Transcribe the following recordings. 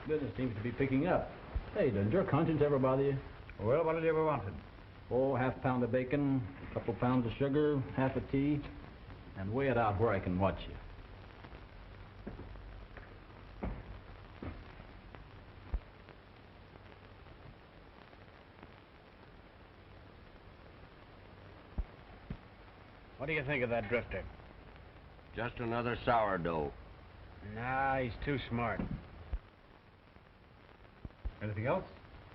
Business seems to be picking up. Hey, does your conscience ever bother you? Well, what have you ever wanted? Oh, half a pound of bacon, a couple pounds of sugar, half a tea, and weigh it out where I can watch you. What do you think of that drifter? Just another sourdough. Nah, he's too smart. Anything else?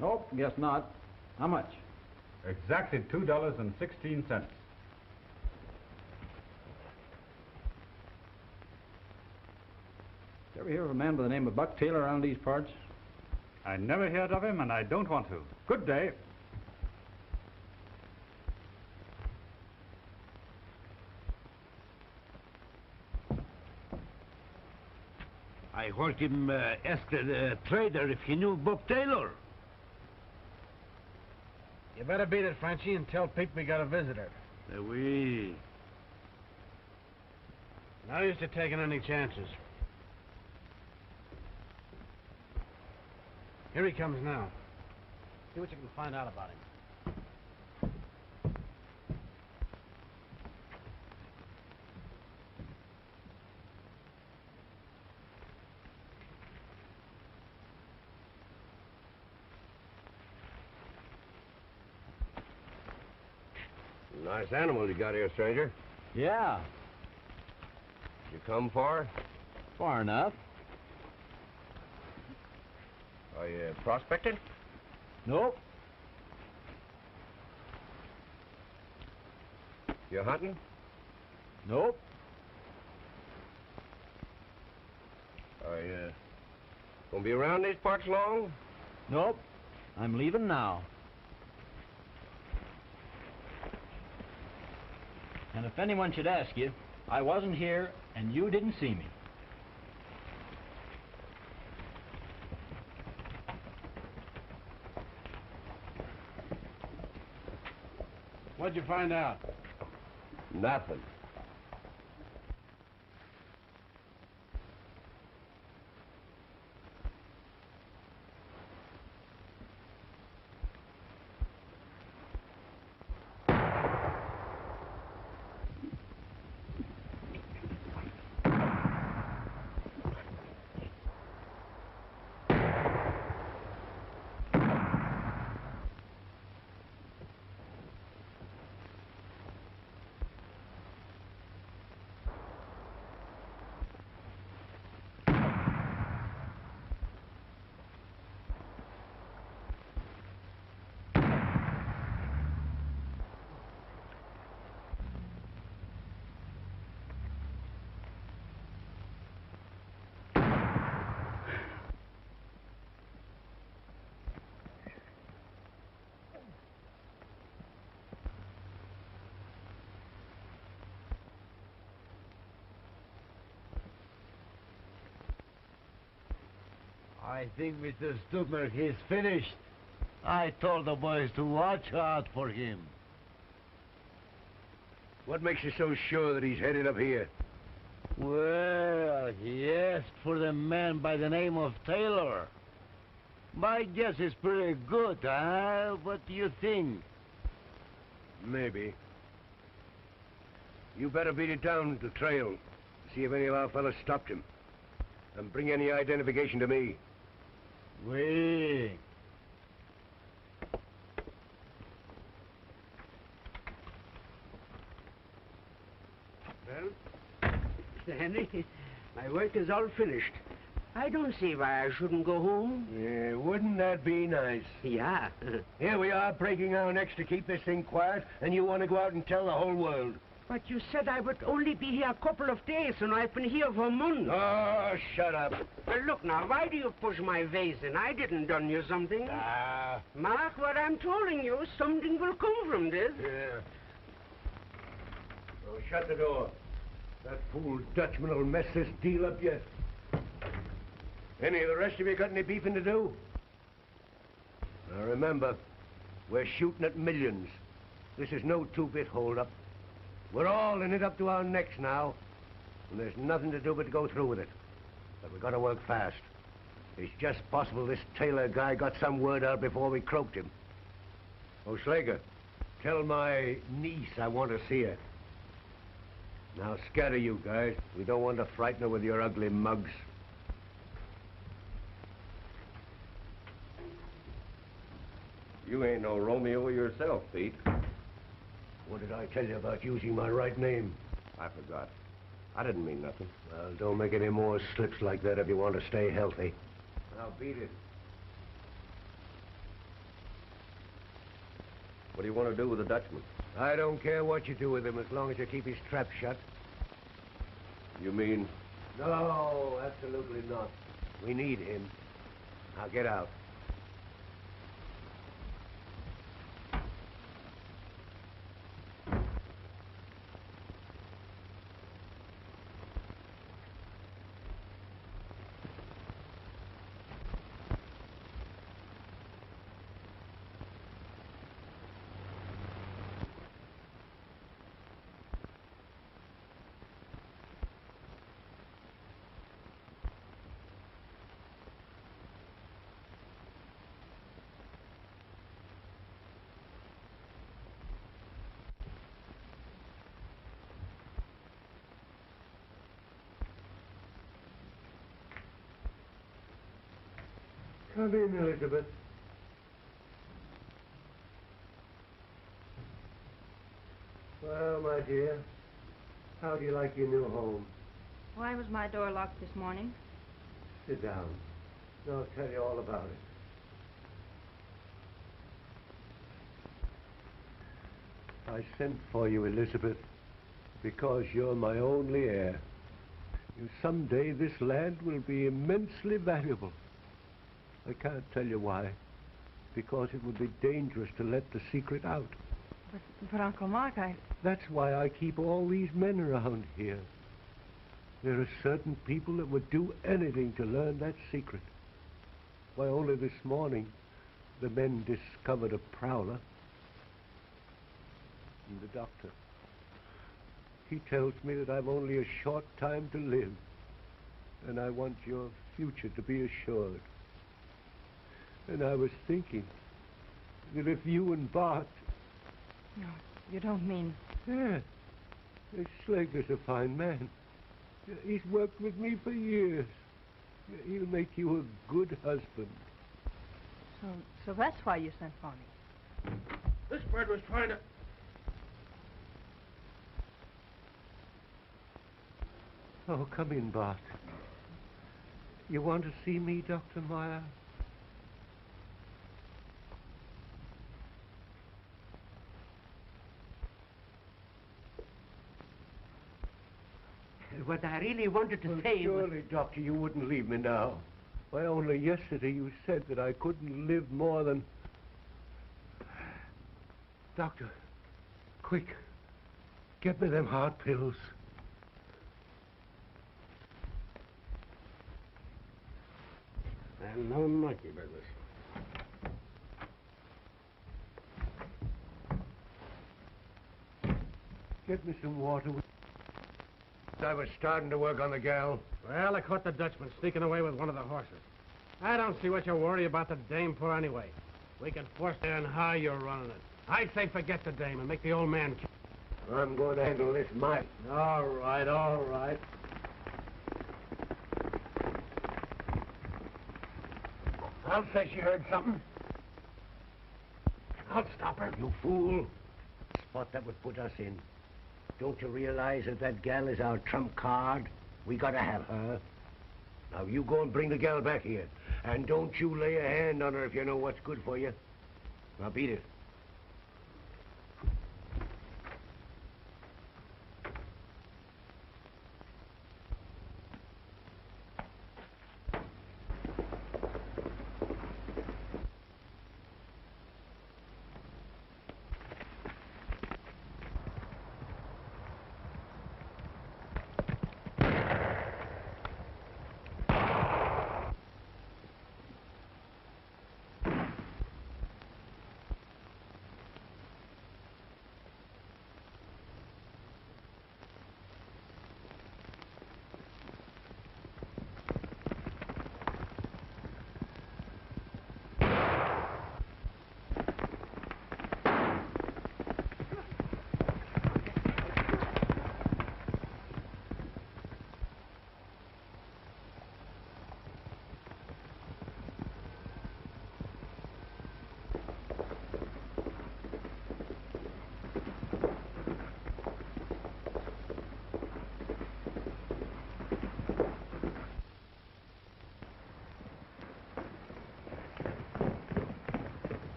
Nope, guess not. How much? Exactly $2.16. You ever hear of a man by the name of Buck Taylor around these parts? I never heard of him, and I don't want to. Good day. I heard him ask the trader if he knew Buck Taylor. You better beat it, Frenchie, and tell Pete we got a visitor. Oui. No use to taking any chances. Here he comes now. See what you can find out about him. Nice animal you got here, stranger. Yeah, You come far? far enough. Are you prospecting? Nope. You hunting? Nope. Are you gonna be around these parts long? Nope. I'm leaving now. And if anyone should ask you, I wasn't here and you didn't see me. What'd you find out? Nothing. I think Mr. Stuttmer, he's finished. I told the boys to watch out for him. What makes you so sure that he's headed up here? Well, he asked for the man by the name of Taylor. My guess is pretty good, huh? What do you think? Maybe. You better beat it down the trail. See if any of our fellas stopped him. And bring any identification to me. Oui. Well, Mr. Henry, my work is all finished. I don't see why I shouldn't go home. Yeah, wouldn't that be nice? Yeah. Here we are breaking our necks to keep this thing quiet, and you want to go out and tell the whole world. But you said I would only be here a couple of days, and I've been here for months. Oh, shut up. Well, look now, why do you push my vase in? I didn't done you something. Ah. Mark what I'm telling you, something will come from this. Yeah. Oh, shut the door. That fool Dutchman will mess this deal up yet. Any of the rest of you got any beefing to do? Now remember, we're shooting at millions. This is no two-bit hold-up. We're all in it up to our necks now, and there's nothing to do but go through with it. But we've got to work fast. It's just possible this Taylor guy got some word out before we croaked him. Oh, Slager, tell my niece I want to see her. Now, scatter you guys. We don't want to frighten her with your ugly mugs. You ain't no Romeo yourself, Pete. What did I tell you about using my right name? I forgot. I didn't mean nothing. Well, don't make any more slips like that if you want to stay healthy. Now, beat it. What do you want to do with the Dutchman? I don't care what you do with him as long as you keep his trap shut. You mean... No, absolutely not. We need him. Now, get out. Come in, Elizabeth. Well, my dear, how do you like your new home? Why was my door locked this morning? Sit down. I'll tell you all about it. I sent for you, Elizabeth, because you're my only heir. Someday this land will be immensely valuable. I can't tell you why, because it would be dangerous to let the secret out. But Uncle Mark, That's why I keep all these men around here. There are certain people that would do anything to learn that secret. Why, only this morning, the men discovered a prowler. And the doctor, he tells me that I've only a short time to live, and I want your future to be assured. And I was thinking that if you and Bart... No, you don't mean... Yeah, Slager's a fine man. He's worked with me for years. He'll make you a good husband. So that's why you sent for me. This bird was trying to... Oh, come in, Bart. You want to see me, Dr. Meyer? What I really wanted to say surely, Doctor, you wouldn't leave me now. Why, only yesterday you said that I couldn't live more than... Doctor, quick, get me them heart pills. And no monkey business. Get me some water. I was starting to work on the gal. Well, I caught the Dutchman sneaking away with one of the horses. I don't see what you worry about the dame for anyway. We can force her in how you're running it. I say forget the dame and make the old man... I'm going to handle this myself. All right, all right. I'll say she heard something. I'll stop her, you fool. Spot that would put us in. Don't you realize that that gal is our trump card? We gotta have her. Now, you go and bring the gal back here. And don't you lay a hand on her if you know what's good for you. Now, beat it.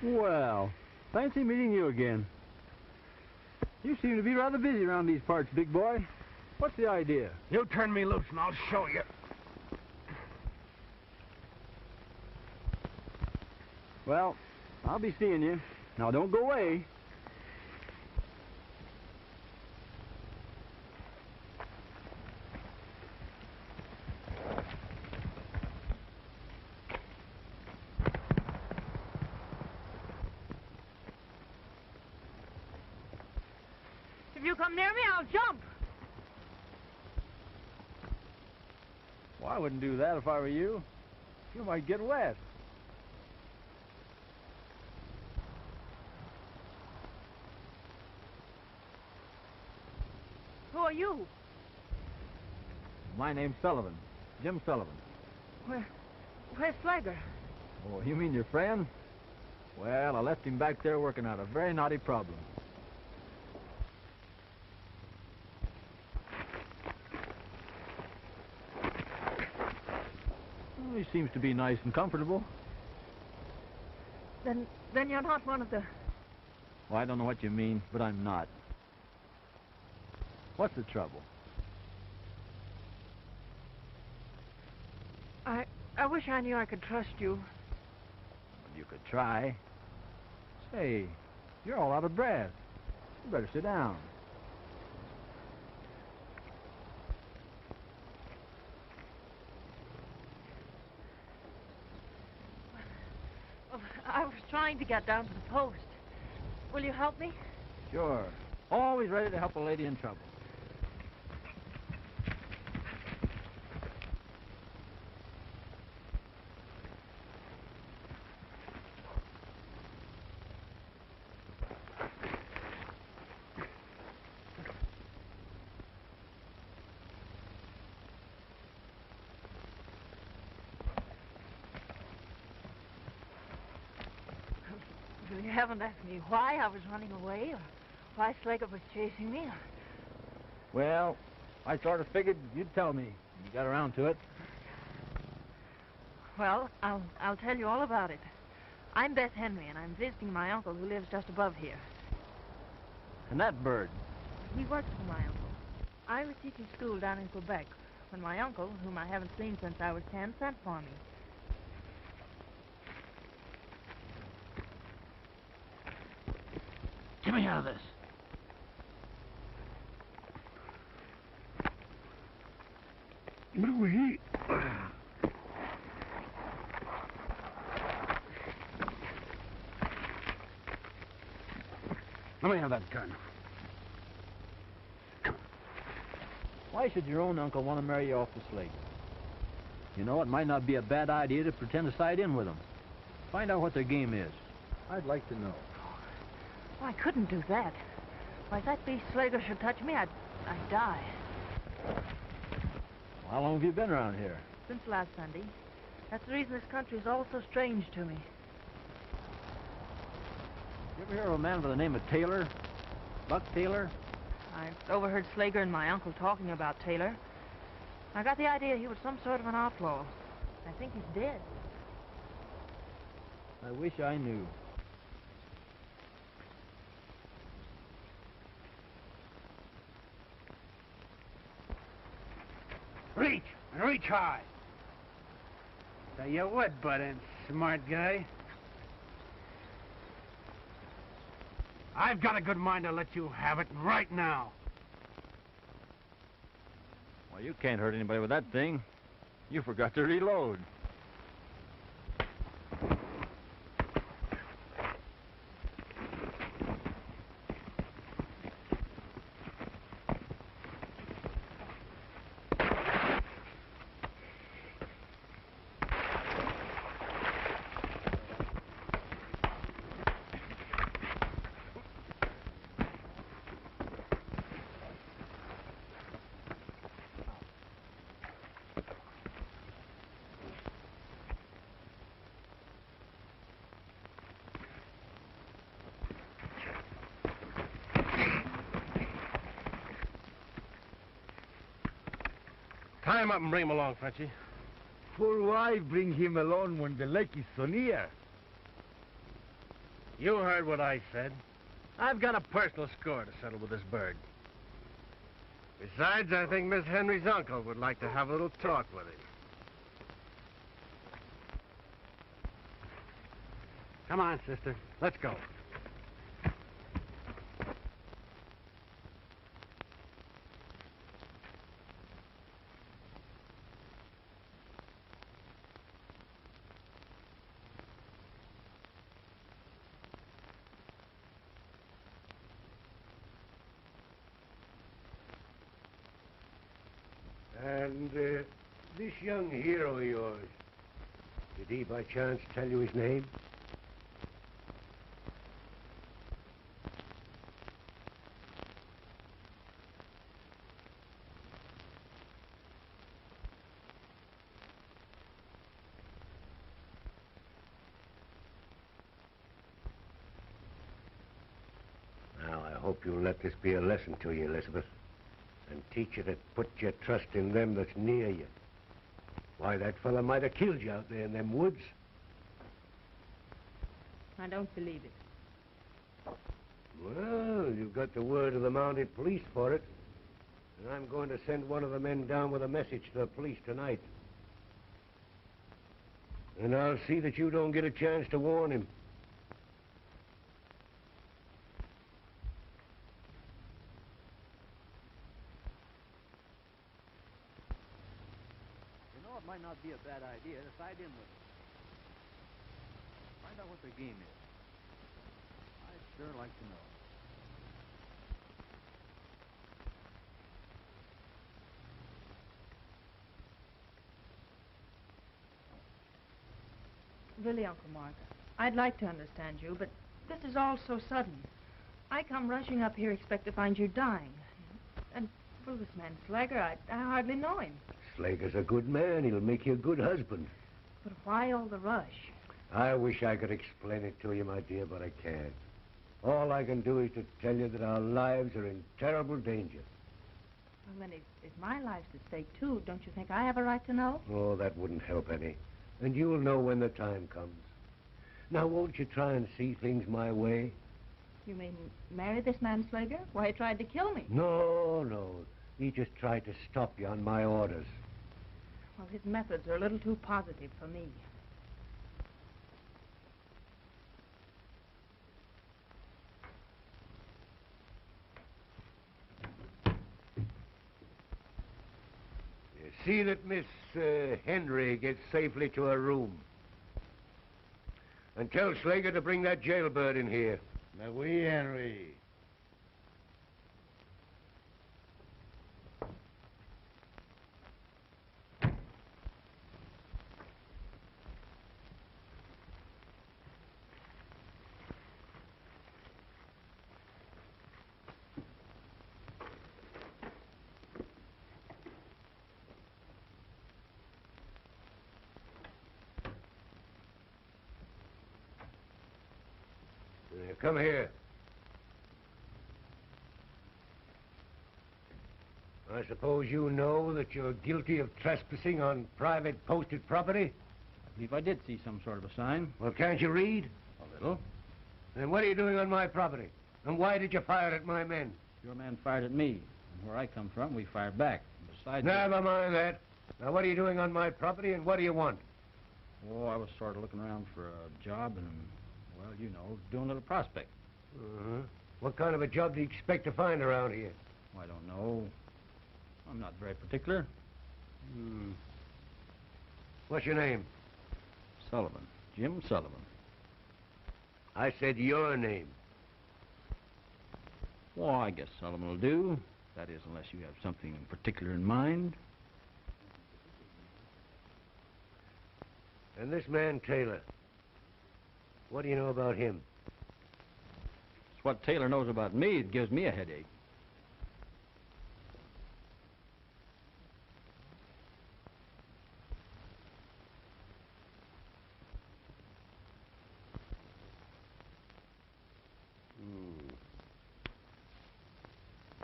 Well, fancy meeting you again. You seem to be rather busy around these parts, big boy. What's the idea? You turn me loose and I'll show you. Well, I'll be seeing you. Now, don't go away. If you come near me, I'll jump. Well, I wouldn't do that if I were you. You might get wet. Who are you? My name's Sullivan. Jim Sullivan. Where's Slager? Oh, you mean your friend? Well, I left him back there working out a very knotty problem. Well, he seems to be nice and comfortable. Then you're not one of the... Well, I don't know what you mean, but I'm not. What's the trouble? I wish I knew I could trust you. Well, you could try. Say, you're all out of breath. You better sit down. Oh, I was trying to get down to the post. Will you help me? Sure. Always ready to help a lady in trouble. You haven't asked me why I was running away or why Slager was chasing me. Well, I sort of figured you'd tell me when you got around to it. Well, I'll tell you all about it. I'm Beth Henry, and I'm visiting my uncle who lives just above here. And that bird? He works for my uncle. I was teaching school down in Quebec when my uncle, whom I haven't seen since I was 10, sent for me. Get me out of this. Louis. Let me have that gun. Why should your own uncle want to marry you off the Slager? You know, it might not be a bad idea to pretend to side in with them. Find out what their game is. I'd like to know. Oh, I couldn't do that. Why, if that beast Slager should touch me, I'd die. Well, how long have you been around here? Since last Sunday. That's the reason this country is all so strange to me. You ever hear of a man by the name of Taylor? Buck Taylor? I overheard Slager and my uncle talking about Taylor. I got the idea he was some sort of an outlaw. I think he's dead. I wish I knew. Reach! Reach high! So you would butt in, smart guy. I've got a good mind to let you have it right now. Well, you can't hurt anybody with that thing. You forgot to reload. Tie him up and bring him along, Frenchie. For why bring him along when the lake is so near? You heard what I said. I've got a personal score to settle with this bird. Besides, I think Miss Henry's uncle would like to have a little talk with him. Come on, sister. Let's go. And this young hero of yours, did he by chance tell you his name? Now, I hope you'll let this be a lesson to you, Elizabeth, and teach you to put your trust in them that's near you. Why, that fella might have killed you out there in them woods. I don't believe it. Well, you've got the word of the mounted police for it. And I'm going to send one of the men down with a message to the police tonight. And I'll see that you don't get a chance to warn him. You know, it might not be a bad idea to side in with them. Find out what their game is. I'd sure like to know. Really, Uncle Mark, I'd like to understand you, but this is all so sudden. I come rushing up here, expect to find you dying. And, well, this man Slager, I hardly know him. Slager's a good man. He'll make you a good husband. But why all the rush? I wish I could explain it to you, my dear, but I can't. All I can do is to tell you that our lives are in terrible danger. Well, then, if my life's at stake, too, don't you think I have a right to know? Oh, that wouldn't help any. And you'll know when the time comes. Now, won't you try and see things my way? You mean marry this man Slager? Why, he tried to kill me. No. He just tried to stop you on my orders. Well, his methods are a little too positive for me. See that Miss Henry gets safely to her room. And tell Slager to bring that jailbird in here. Oui, Henry. Come here. I suppose you know that you're guilty of trespassing on private posted property? I believe I did see some sort of a sign. Well, can't you read? A little. Then what are you doing on my property? And why did you fire at my men? Your man fired at me. And where I come from, we fired back. Besides... Never mind that. Now, what are you doing on my property, and what do you want? Oh, I was sort of looking around for a job and, well, you know, doing a little prospect. Uh-huh. What kind of a job do you expect to find around here? Oh, I don't know. I'm not very particular. What's your name? Sullivan. Jim Sullivan. I said your name. Well, I guess Sullivan will do. That is, unless you have something particular in mind. And this man, Taylor, what do you know about him? It's what Taylor knows about me that gives me a headache.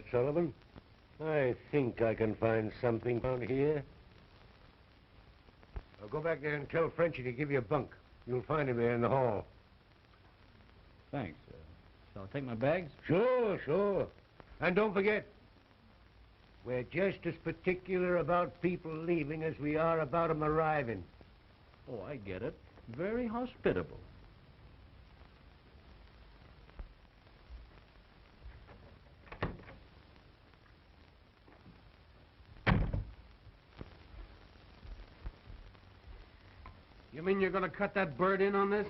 Sullivan, I think I can find something down here. I'll go back there and tell Frenchy to give you a bunk. You'll find him there in the hall. Thanks. Shall I take my bags? Sure, sure. And don't forget, we're just as particular about people leaving as we are about 'em arriving. Oh, I get it. Very hospitable. You mean you're going to cut that bird in on this?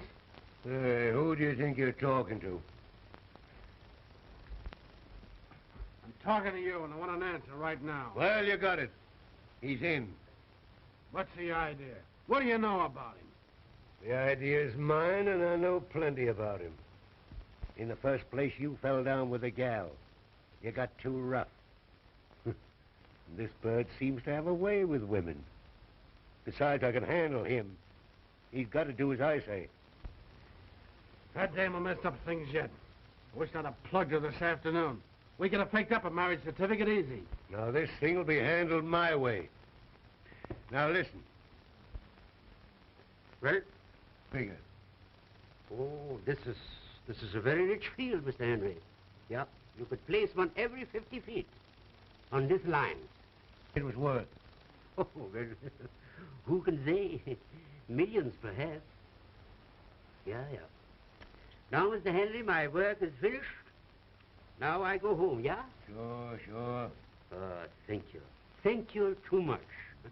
Hey, who do you think you're talking to? I'm talking to you, and I want an answer right now. Well, you got it. He's in. What's the idea? What do you know about him? The idea's mine, and I know plenty about him. In the first place, you fell down with a gal. You got too rough. This bird seems to have a way with women. Besides, I can handle him. He's got to do as I say. That dame will mess up things yet. I wish I'd have plugged her this afternoon. We could have picked up a marriage certificate easy. Now, this thing will be handled my way. Now, listen. Well, Figure. oh, this is a very rich field, Mr. Henry. Yeah, you could place one every 50 feet on this line. It was worth. Oh, well, who can say? Millions, perhaps. Yeah. Now, Mr. Henry, my work is finished. Now I go home, yeah? Sure. Thank you. Thank you too much.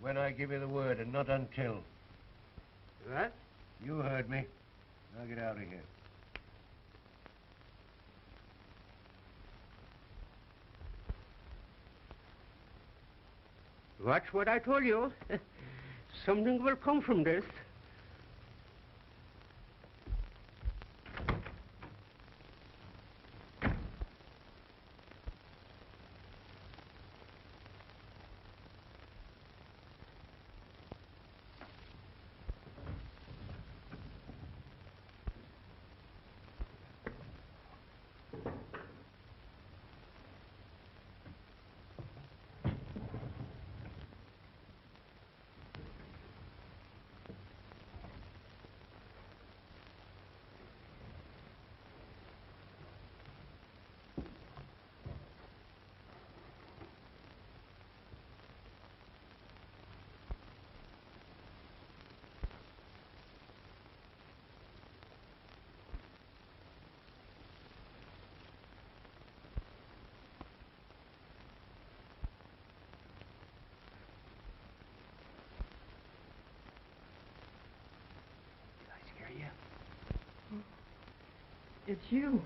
When I give you the word, and not until. What? You heard me. Now get out of here. Watch what I told you. Something will come from this. It's you.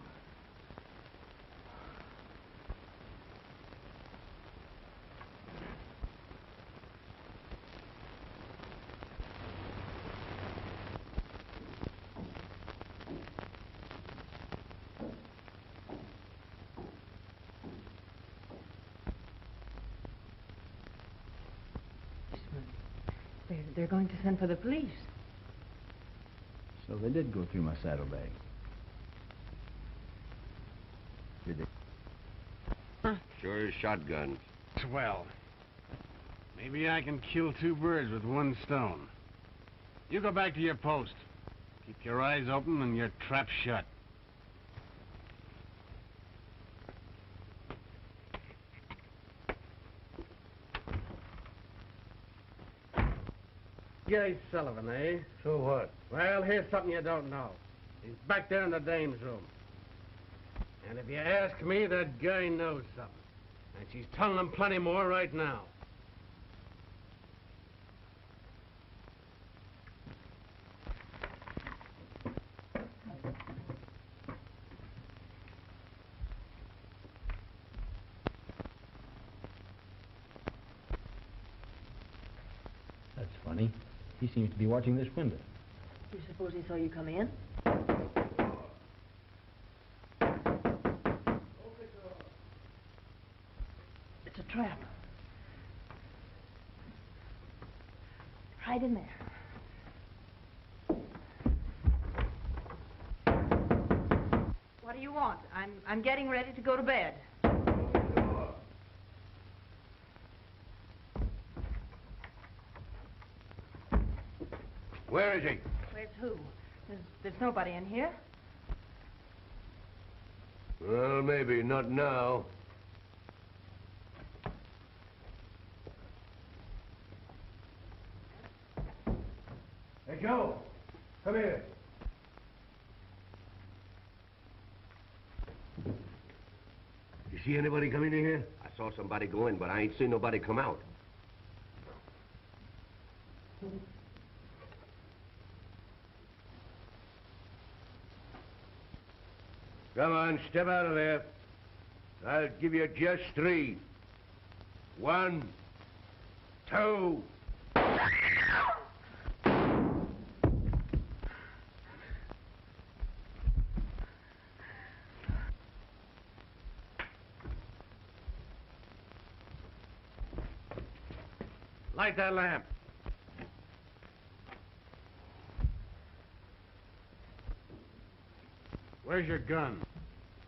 They're going to send for the police. So they did go through my saddlebag. Did they? Sure is shotguns. Swell. Maybe I can kill two birds with one stone. You go back to your post. Keep your eyes open and your trap shut. Guy Sullivan, eh? So what? Well, here's something you don't know. He's back there in the dame's room. And if you ask me, that guy knows something. And she's telling him plenty more right now. That's funny. He seems to be watching this window. You suppose he saw you come in? It's a trap. Right in there. What do you want? I'm getting ready to go to bed. Where is he? Where's who? There's nobody in here. Well, maybe. Not now. Hey, Joe. Come here. You see anybody come in here? I saw somebody go in, but I ain't seen nobody come out. Come on, step out of there. I'll give you just 3. 1, 2. Light that lamp. Where's your gun?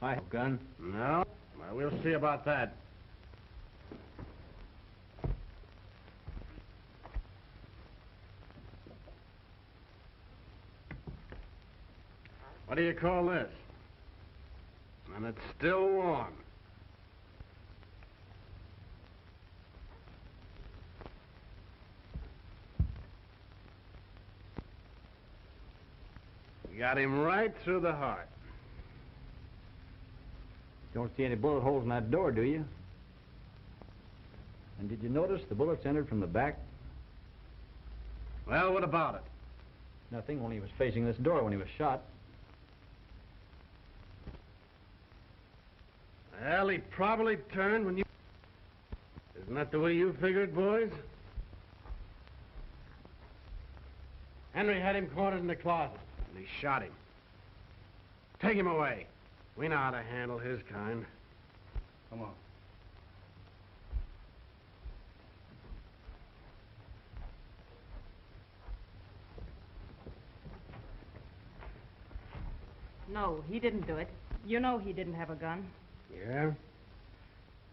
I have a gun. No? Well, we'll see about that. What do you call this? And it's still warm. You got him right through the heart. Don't see any bullet holes in that door, do you? And did you notice the bullets entered from the back? Well, what about it? Nothing, only he was facing this door when he was shot. Well, he probably turned when you... Isn't that the way you figured, boys? Henry had him cornered in the closet, and he shot him. Take him away. We know how to handle his kind. Come on. No, he didn't do it. You know he didn't have a gun. Yeah?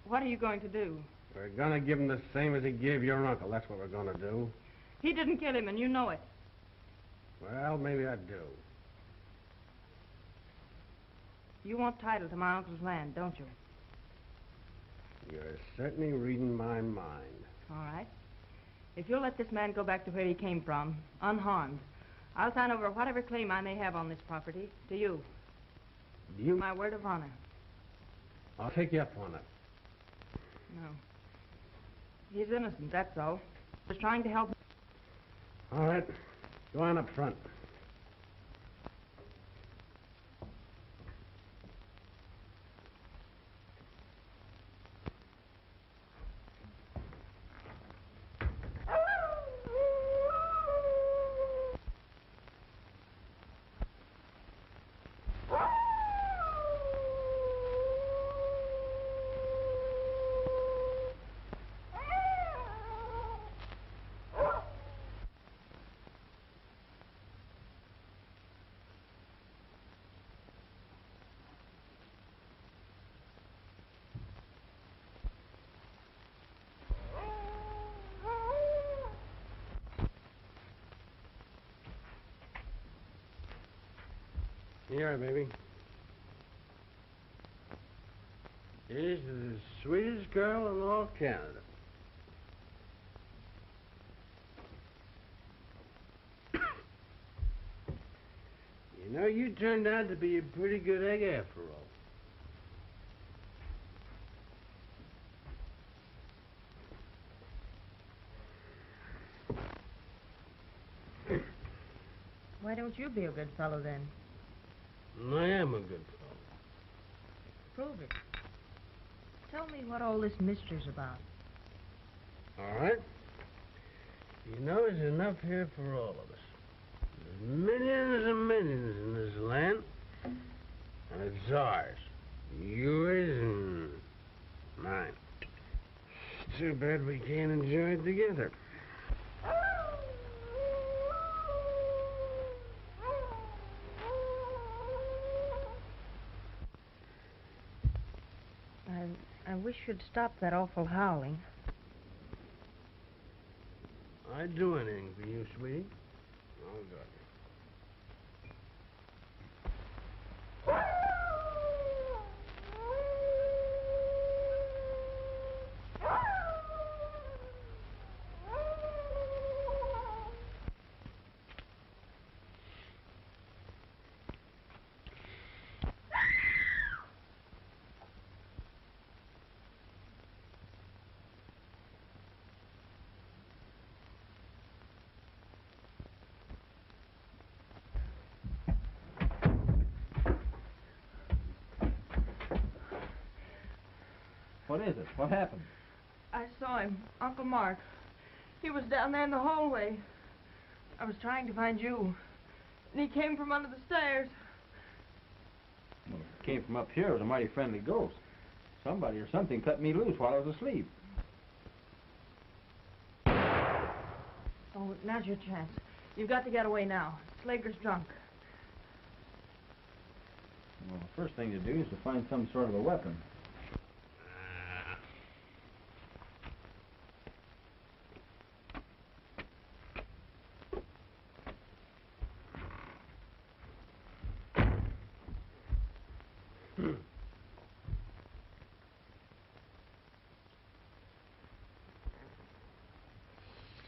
What are you going to do? We're gonna give him the same as he gave your uncle. That's what we're gonna do. He didn't kill him, and you know it. Well, maybe I do. You want title to my uncle's land, don't you? You're certainly reading my mind. All right. If you'll let this man go back to where he came from, unharmed, I'll sign over whatever claim I may have on this property to you. You... My word of honor. I'll take you up on it. No. He's innocent, that's all. Just trying to help him. All right. Go on up front. Here, baby. This is the sweetest girl in all Canada. You know, you turned out to be a pretty good egg after all. Why don't you be a good fellow, then? I am a good fellow. Prove it. Tell me what all this mystery's about. All right. You know, there's enough here for all of us. There's millions and millions in this land, and it's ours. Yours and mine. It's too bad we can't enjoy it together. I wish you'd stop that awful howling. I'd do anything for you, sweetie. Oh, God. What is it? What happened? I saw him, Uncle Mark. He was down there in the hallway. I was trying to find you. And he came from under the stairs. Well, if it came from up here, it was a mighty friendly ghost. Somebody or something cut me loose while I was asleep. Oh, now's your chance. You've got to get away now. Slager's drunk. Well, the first thing to do is to find some sort of a weapon.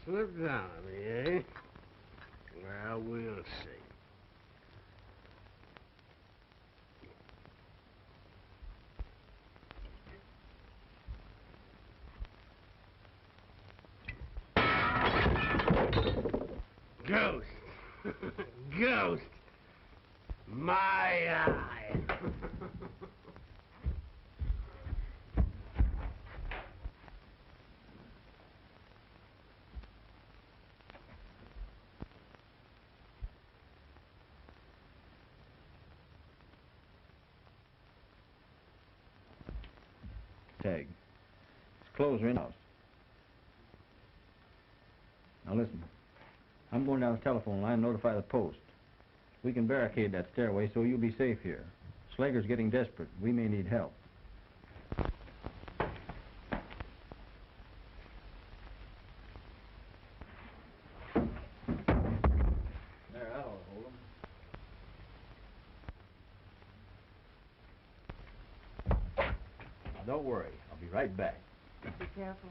Slip down on me, eh? Well, we'll see. Ghost! Ghost! My eye! Tag. His clothes are in the house. Now listen. I'm going down the telephone line and notify the post. We can barricade that stairway so you'll be safe here. Slager's getting desperate. We may need help. There, that'll hold him. Don't worry. I'll be right back. Be careful.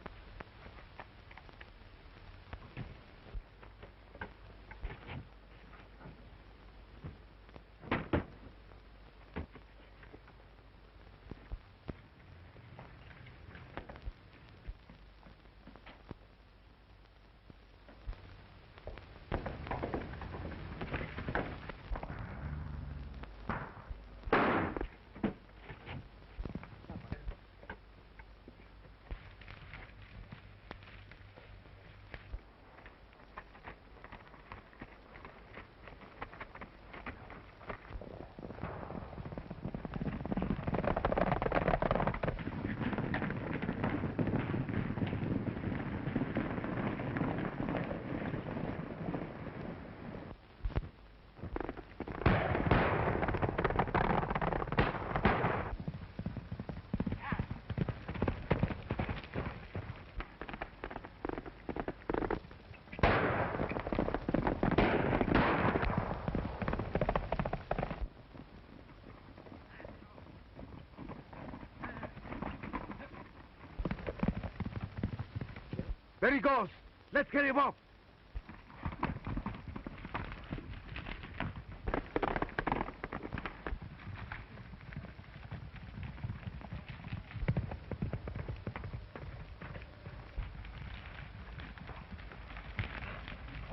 There he goes. Let's get him up.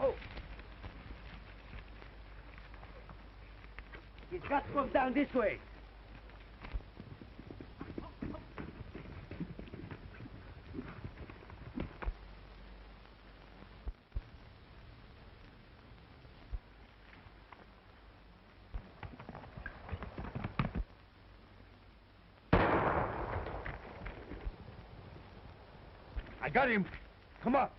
Oh! He's got to come down this way. I got him. Come on.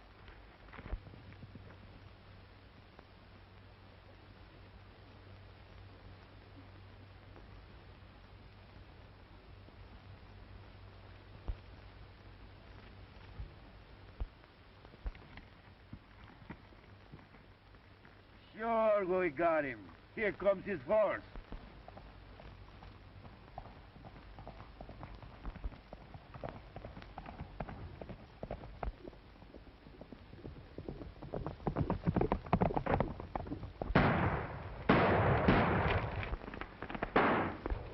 Sure, we got him. Here comes his horse.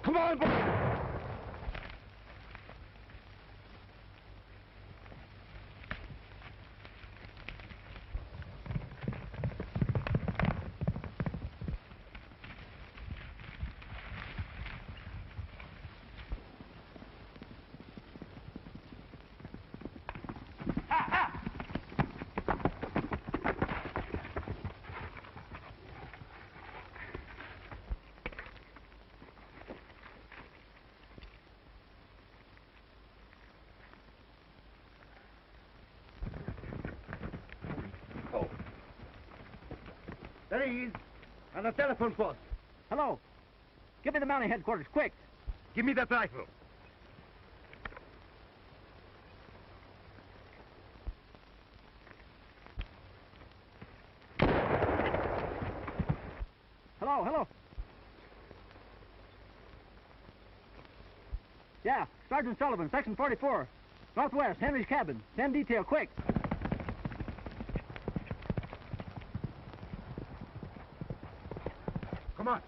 Come on, boy. There he is. On the telephone post. Hello. Give me the mounting headquarters, quick. Give me that rifle. Hello. Yeah, Sergeant Sullivan, Section 44. Northwest, Henry's cabin. Send detail, quick. Come on.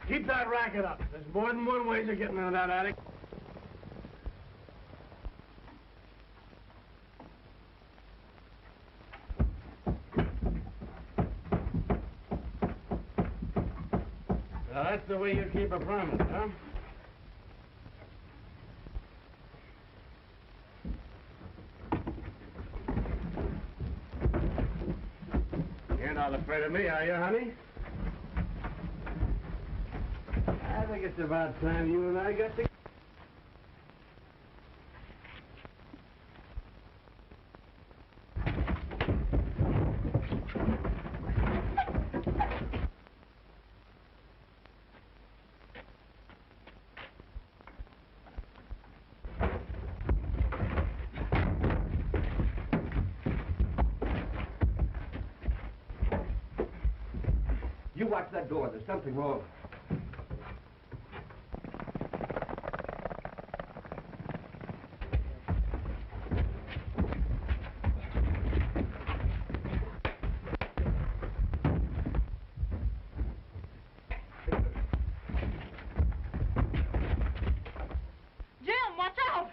Keep that racket up. There's more than one way of getting into that attic. Now, that's the way you keep a promise, huh? You're not afraid of me, are you, honey? I think it's about time you and I got to... You watch that door. There's something wrong. Jim, watch out!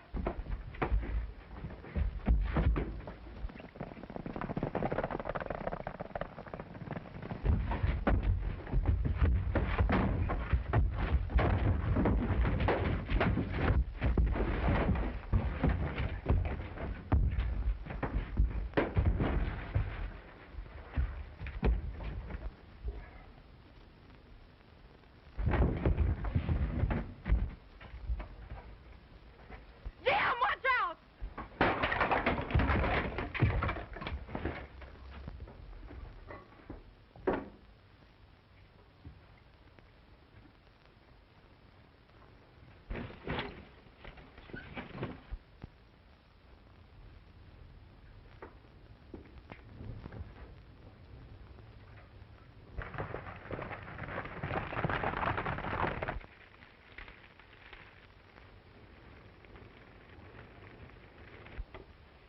Jim, watch out!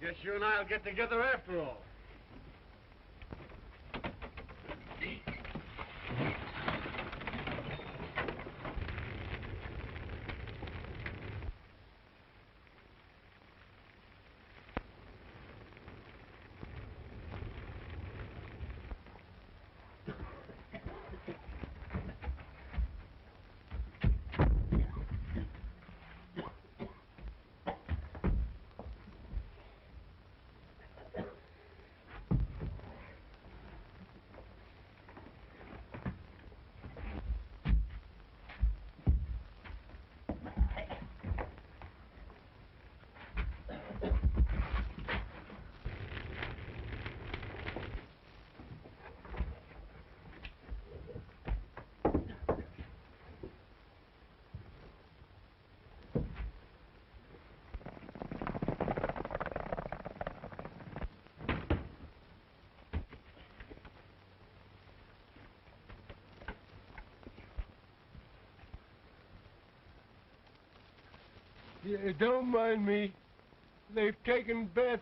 Guess you and I'll get together after all. Yeah, don't mind me. They've taken Beth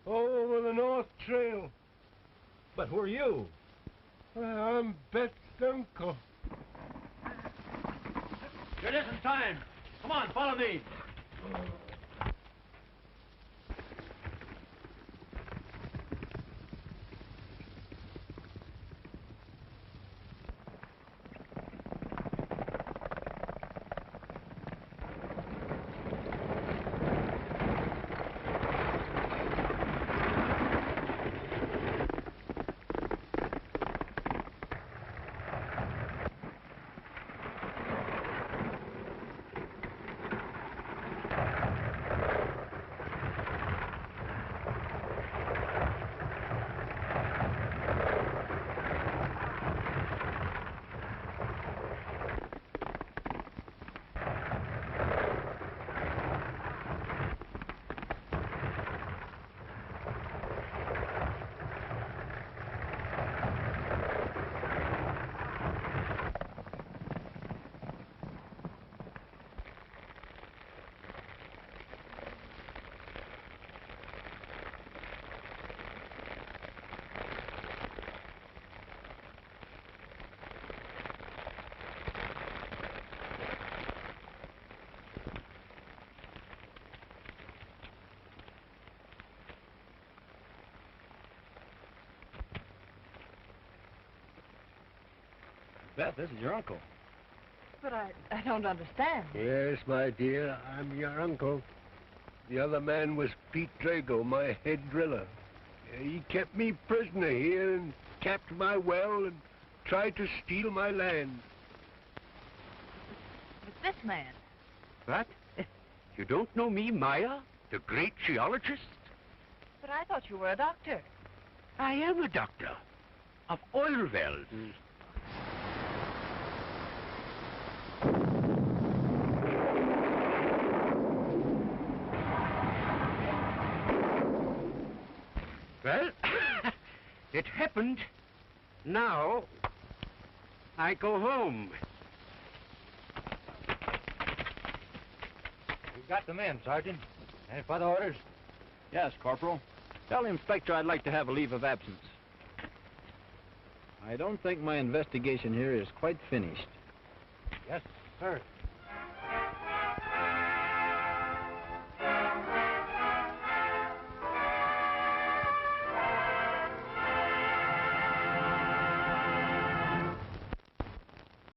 all over the North Trail. But who are you? I'm Beth's uncle. It isn't time. Come on, follow me. Beth, this is your uncle. But I don't understand. Yes, my dear, I'm your uncle. The other man was Pete Drago, my head driller. He kept me prisoner here and capped my well and tried to steal my land. But this man... What? You don't know me, Maya, the great geologist? But I thought you were a doctor. I am a doctor of oil wells. Well, it happened. Now, I go home. You got the men, Sergeant. Any further orders? Yes, Corporal. Tell the inspector I'd like to have a leave of absence. I don't think my investigation here is quite finished. Yes, sir.